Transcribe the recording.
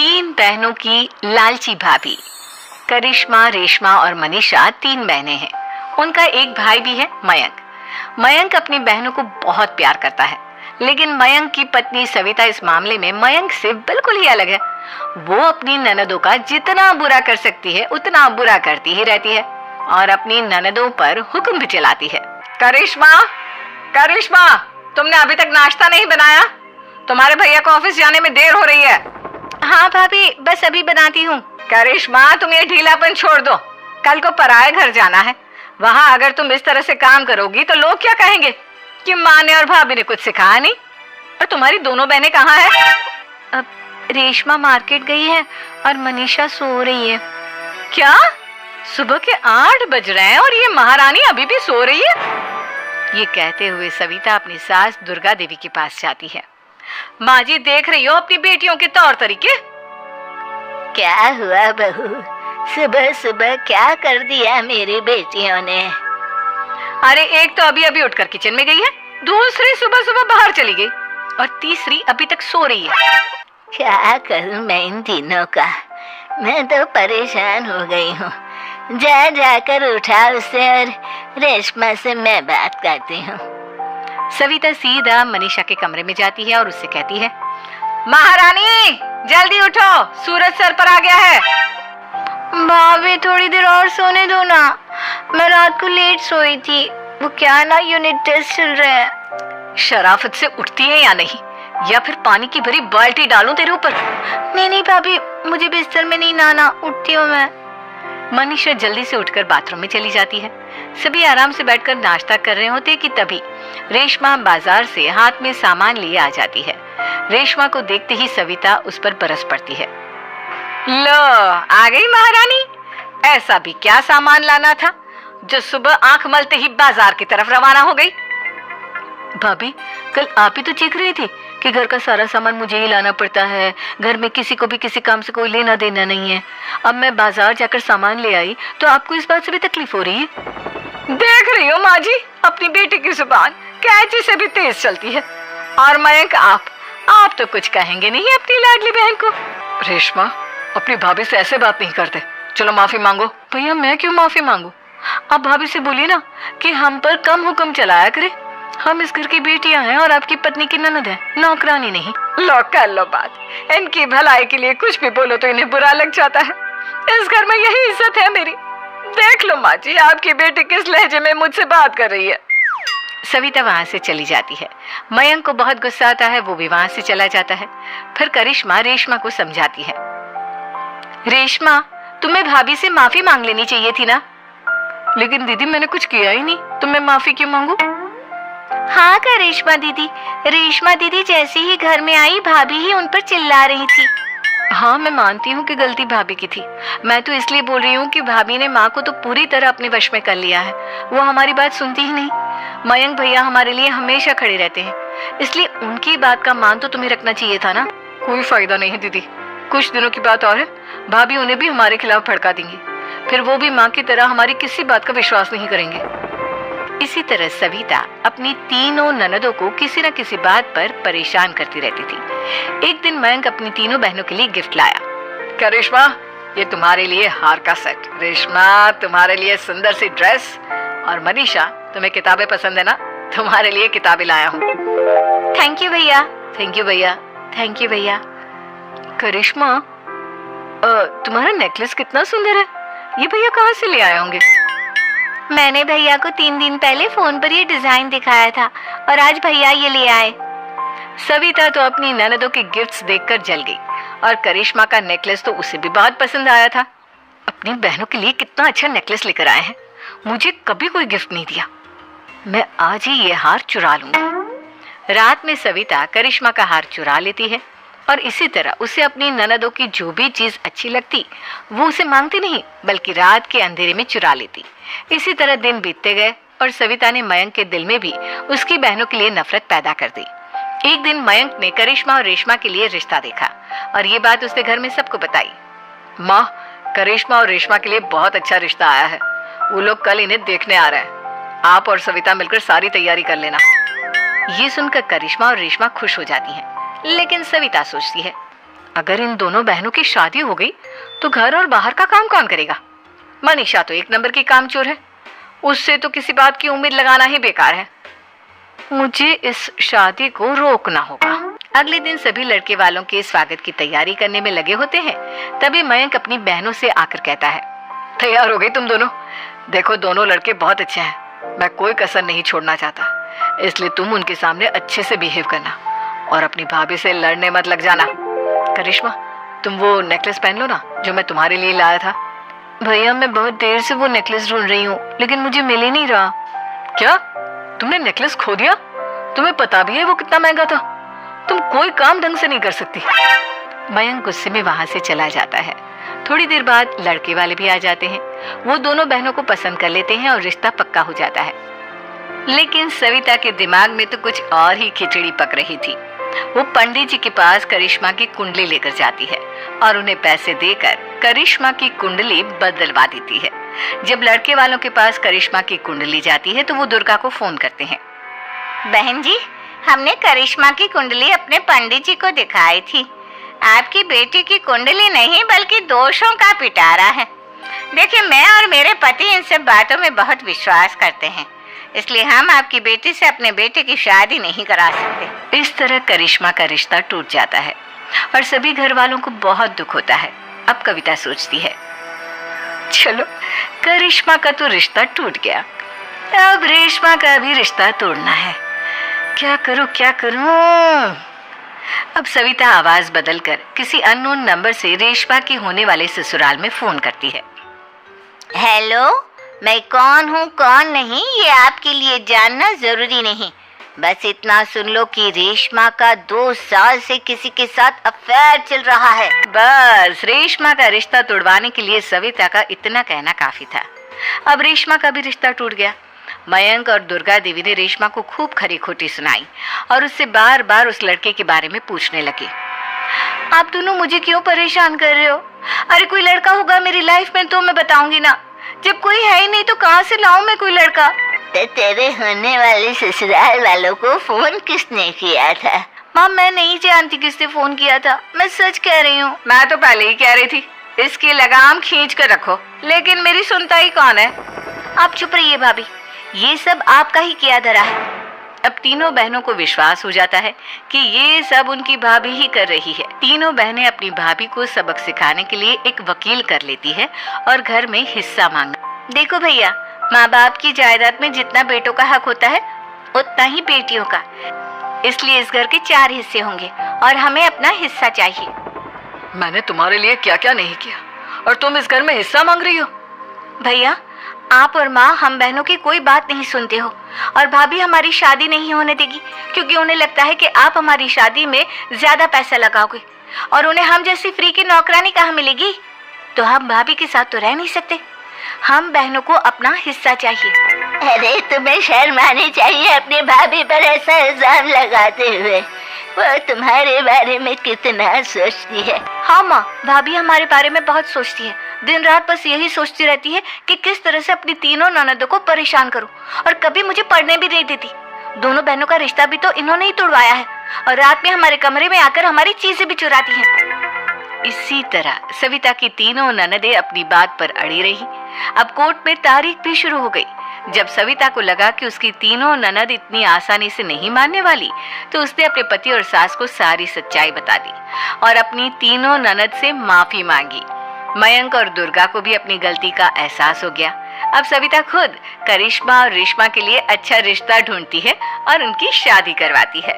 तीन बहनों की लालची भाभी। करिश्मा, रेशमा और मनीषा तीन बहनें हैं। उनका एक भाई भी है, मयंक। मयंक अपनी बहनों को बहुत प्यार करता है, लेकिन मयंक की पत्नी सविता इस मामले में मयंक से बिल्कुल ही अलग है। वो अपनी ननदों का जितना बुरा कर सकती है उतना बुरा करती ही रहती है और अपनी ननदों पर हुक्म भी चलाती है। करिश्मा, करिश्मा, तुमने अभी तक नाश्ता नहीं बनाया? तुम्हारे भैया को ऑफिस जाने में देर हो रही है। हाँ भाभी, बस अभी बनाती हूँ। करिश्मा, तुम ये ढीलापन छोड़ दो। कल को पराये घर जाना है। वहाँ अगर तुम इस तरह से काम करोगी तो लोग क्या कहेंगे कि माँ ने और भाभी ने कुछ सिखाया नहीं। और तुम्हारी दोनों बहनें कहाँ हैं? अब रेशमा मार्केट गई है और मनीषा सो रही है। क्या? सुबह के 8 बज रहे हैं और ये महारानी अभी भी सो रही है? ये कहते हुए सविता अपनी सास दुर्गा देवी के पास जाती है। माँ जी, देख रही हो अपनी बेटियों के तौर तरीके? क्या हुआ बहू, सुबह सुबह क्या कर दिया मेरी बेटियों ने? अरे एक तो अभी अभी उठकर किचन में गई है, दूसरी सुबह सुबह बाहर चली गई और तीसरी अभी तक सो रही है। क्या करूं मैं इन तीनों का? मैं तो परेशान हो गई हूँ। जा जाकर उठा उसे और रेशमा से मैं बात करती हूँ। सविता सीधा मनीषा के कमरे में जाती है और उससे कहती है, महारानी जल्दी उठो, सूरज सर पर आ गया है। भाभी थोड़ी देर और सोने दो ना, मैं रात को लेट सोई थी। वो क्या ना, यूनिट टेस्ट चल रहे हैं। शराफत से उठती है या नहीं, या फिर पानी की भरी बाल्टी डालूं तेरे ऊपर? नहीं भाभी, मुझे बिस्तर में नहीं नहाना, उठती हूँ मैं। मनीषा जल्दी से उठकर बाथरूम में चली जाती है। सभी आराम से बैठकर नाश्ता कर रहे होते कि तभी रेशमा बाजार से हाथ में सामान लिए आ जाती है। रेशमा को देखते ही सविता उस पर बरस पड़ती है। लो, आ गई महारानी। ऐसा भी क्या सामान लाना था जो सुबह आंख मलते ही बाजार की तरफ रवाना हो गई? भाभी, कल आप ही तो चीख रही थी कि घर का सारा सामान मुझे ही लाना पड़ता है, घर में किसी को भी किसी काम से कोई लेना देना नहीं है। अब मैं बाजार जाकर सामान ले आई तो आपको इस बात से भी तकलीफ हो रही है? देख रही हो माँ जी, अपनी बेटी की जुबान कैंची से भी तेज चलती है। और मयंक, आप तो कुछ कहेंगे नहीं अपनी लाडली बहन को। रेशमा, अपनी भाभी से ऐसे बात नहीं करते। चलो माफी मांगो। भैया, मैं क्यों माफी मांगू? आप भाभी से बोलिए ना कि हम पर कम हुक्म चलाया करे। हम इस घर की बेटियां हैं और आपकी पत्नी की ननद है, नौकरानी नहीं। लो कर लो बात। इनकी भलाई के लिए कुछ भी बोलो तो इन्हें बुरा लग जाता है। इस घर में यही इज्जत है मेरी। देख लो माँ जी, आपकी बेटी किस लहजे में मुझसे बात कर रही है। सविता वहां से चली जाती है। मयंक को बहुत गुस्सा आता है, वो भी वहां से चला जाता है। फिर करिश्मा रेशमा को समझाती है, रेशमा, तुम्हें भाभी से माफी मांग लेनी चाहिए थी ना। लेकिन दीदी, मैंने कुछ किया ही नहीं, तो मैं माफी क्यों मांगू? हाँ करिश्मा दीदी, रेशमा दीदी जैसे ही घर में आई भाभी ही उन पर चिल्ला रही थी। हाँ, मैं मानती हूँ कि गलती भाभी की थी। मैं तो इसलिए बोल रही हूँ कि भाभी ने माँ को तो पूरी तरह अपने वश में कर लिया है। वो हमारी बात सुनती ही नहीं। मयंक भैया हमारे लिए हमेशा खड़े रहते हैं, इसलिए उनकी बात का मान तो तुम्हें रखना चाहिए था ना। कोई फायदा नहीं है दीदी, कुछ दिनों की बात और है, भाभी उन्हें भी हमारे खिलाफ भड़का देंगी। फिर वो भी माँ की तरह हमारी किसी बात का विश्वास नहीं करेंगे। इसी तरह सविता अपनी तीनों ननदों को किसी न किसी बात पर परेशान करती रहती थी। एक दिन मयंक अपनी तीनों बहनों के लिए गिफ्ट लाया। क्या रेशमा, ये तुम्हारे लिए हार का सेट। रेशमा, तुम्हारे लिए सुंदर सी ड्रेस। और मनीषा, तुम्हें किताबें पसंद है ना, तुम्हारे लिए किताबें लाया हूँ। थैंक यू भैया। थैंक यू भैया। थैंक यू भैया। करिश्मा, तुम्हारा नेकलेस कितना सुंदर है, ये भैया कहाँ से ले आए होंगे? मैंने भैया को 3 दिन पहले फोन पर ये डिजाइन दिखाया था और आज भैया ये ले आए। सविता तो अपनी ननदों के गिफ्ट्स देखकर जल गई और करिश्मा का नेकलेस तो उसे भी बहुत पसंद आया था। अपनी बहनों के लिए कितना अच्छा नेकलेस लेकर आए हैं, मुझे कभी कोई गिफ्ट नहीं दिया। मैं आज ही ये हार चुरा लूंगी। रात में सविता करिश्मा का हार चुरा लेती है और इसी तरह उसे अपनी ननदों की जो भी चीज अच्छी लगती वो उसे मांगती नहीं, बल्कि रात के अंधेरे में चुरा लेती। इसी तरह दिन बीतते गए और सविता ने मयंक के दिल में भी उसकी बहनों के लिए नफरत पैदा कर दी। एक दिन मयंक ने करिश्मा और रेशमा के लिए रिश्ता देखा और ये बात उसने घर में सबको बताई। माँ, करिश्मा और रेशमा के लिए बहुत अच्छा रिश्ता आया है, वो लोग कल इन्हें देखने आ रहे हैं। आप और सविता मिलकर सारी तैयारी कर लेना। ये सुनकर करिश्मा और रेशमा खुश हो जाती हैं, लेकिन सविता सोचती है, अगर इन दोनों बहनों की शादी हो गई तो घर और बाहर का काम कौन करेगा? मनीषा तो एक नंबर की कामचोर है, उससे तो किसी बात की उम्मीद लगाना ही बेकार है। मुझे इस शादी को रोकना होगा। अगले दिन सभी लड़के वालों के स्वागत की तैयारी करने में लगे होते हैं। तभी मयंक अपनी बहनों से आकर कहता है, तैयार हो गई तुम दोनों? देखो दोनों लड़के बहुत अच्छे हैं, मैं कोई कसर नहीं छोड़ना चाहता, इसलिए तुम उनके सामने अच्छे से बिहेव करना और अपनी भाभी से लड़ने मत लग जाना। करिश्मा, तुम वो नेकलेस पहन लो ना जो मैं तुम्हारे लिए लाया था। भैया मैं बहुत देर से वो नेकलेस ढूंढ रही हूँ, लेकिन मुझे मिल ही नहीं रहा। क्या तुमने नेकलेस खो दिया? तुम्हें पता भी है वो कितना महंगा था? तुम कोई काम ढंग से नहीं कर सकती। मयंक गुस्से में वहां से चला जाता है। थोड़ी देर बाद लड़के वाले भी आ जाते हैं। वो दोनों बहनों को पसंद कर लेते हैं और रिश्ता पक्का हो जाता है। लेकिन सविता के दिमाग में तो कुछ और ही खिचड़ी पक रही थी। वो पंडित जी के पास करिश्मा की कुंडली लेकर जाती है और उन्हें पैसे देकर करिश्मा की कुंडली बदलवा देती है। जब लड़के वालों के पास करिश्मा की कुंडली जाती है तो वो दुर्गा को फोन करते हैं। बहन जी, हमने करिश्मा की कुंडली अपने पंडित जी को दिखाई थी। आपकी बेटी की कुंडली नहीं बल्कि दोषों का पिटारा है। देखिए, मैं और मेरे पति इन सब बातों में बहुत विश्वास करते हैं, इसलिए हम आपकी बेटी से अपने बेटे की शादी नहीं करा सकते। इस तरह करिश्मा का रिश्ता टूट जाता है और सभी घर वालों को बहुत दुख होता है। अब कविता सोचती है, चलो करिश्मा का तो रिश्ता टूट गया, अब रेशमा का भी रिश्ता तोड़ना है। क्या करूं क्या करूं? अब सविता आवाज बदलकर किसी अननोन नंबर से रेशमा के होने वाले ससुराल में फोन करती है। हेलो, मैं कौन हूँ कौन नहीं ये आपके लिए जानना जरूरी नहीं। बस इतना सुन लो कि रेशमा का 2 साल से किसी के साथ अफेयर चल रहा है। बस रेशमा का रिश्ता तोड़वाने के लिए सविता का इतना कहना काफी था। अब रेशमा का भी रिश्ता टूट गया। मयंक और दुर्गा देवी ने रेशमा को खूब खरी खोटी सुनाई और उससे बार बार उस लड़के के बारे में पूछने लगे। आप दोनों मुझे क्यों परेशान कर रहे हो? अरे कोई लड़का होगा मेरी लाइफ में तो मैं बताऊंगी ना, जब कोई है ही नहीं तो कहाँ से लाऊं मैं कोई लड़का? तो तेरे होने वाले ससुराल वालों को फोन किसने किया था? माँ मैं नहीं जानती किसने फोन किया था, मैं सच कह रही हूँ। मैं तो पहले ही कह रही थी इसकी लगाम खींच कर रखो, लेकिन मेरी सुनता ही कौन है। आप चुप रहिए भाभी, ये सब आपका ही किया धरा है। अब तीनों बहनों को विश्वास हो जाता है कि ये सब उनकी भाभी ही कर रही है। तीनों बहनें अपनी भाभी को सबक सिखाने के लिए एक वकील कर लेती है और घर में हिस्सा मांगना। देखो भैया, माँ बाप की जायदाद में जितना बेटों का हक होता है उतना ही बेटियों का, इसलिए इस घर के 4 हिस्से होंगे और हमें अपना हिस्सा चाहिए। मैंने तुम्हारे लिए क्या क्या नहीं किया और तुम इस घर में हिस्सा मांग रही हो? भैया, आप और माँ हम बहनों की कोई बात नहीं सुनते हो और भाभी हमारी शादी नहीं होने देगी क्योंकि उन्हें लगता है कि आप हमारी शादी में ज्यादा पैसा लगाओगे और उन्हें हम जैसी फ्री की नौकरानी कहाँ मिलेगी। तो हम भाभी के साथ तो रह नहीं सकते, हम बहनों को अपना हिस्सा चाहिए। अरे तुम्हें शर्म आनी चाहिए अपनी भाभी पर ऐसा इल्जाम लगाते हुए। वो तुम्हारे बारे में कितना सोचती है। हाँ माँ, भाभी हमारे बारे में बहुत सोचती है। दिन रात बस यही सोचती रहती है कि किस तरह से अपनी तीनों ननदों को परेशान करूं और कभी मुझे पढ़ने भी नहीं देती। दोनों बहनों का रिश्ता भी तो इन्होंने ही तोड़वाया है और रात में हमारे कमरे में आकर हमारी चीजें भी चुराती हैं। इसी तरह सविता की तीनों ननदें अपनी बात पर अड़ी रही। अब कोर्ट में तारीख भी शुरू हो गई। जब सविता को लगा कि उसकी तीनों ननद इतनी आसानी से नहीं मानने वाली, तो उसने अपने पति और सास को सारी सच्चाई बता दी और अपनी तीनों ननद से माफी मांगी। मयंक और दुर्गा को भी अपनी गलती का एहसास हो गया। अब सविता खुद करिश्मा और रेशमा के लिए अच्छा रिश्ता ढूंढती है और उनकी शादी करवाती है।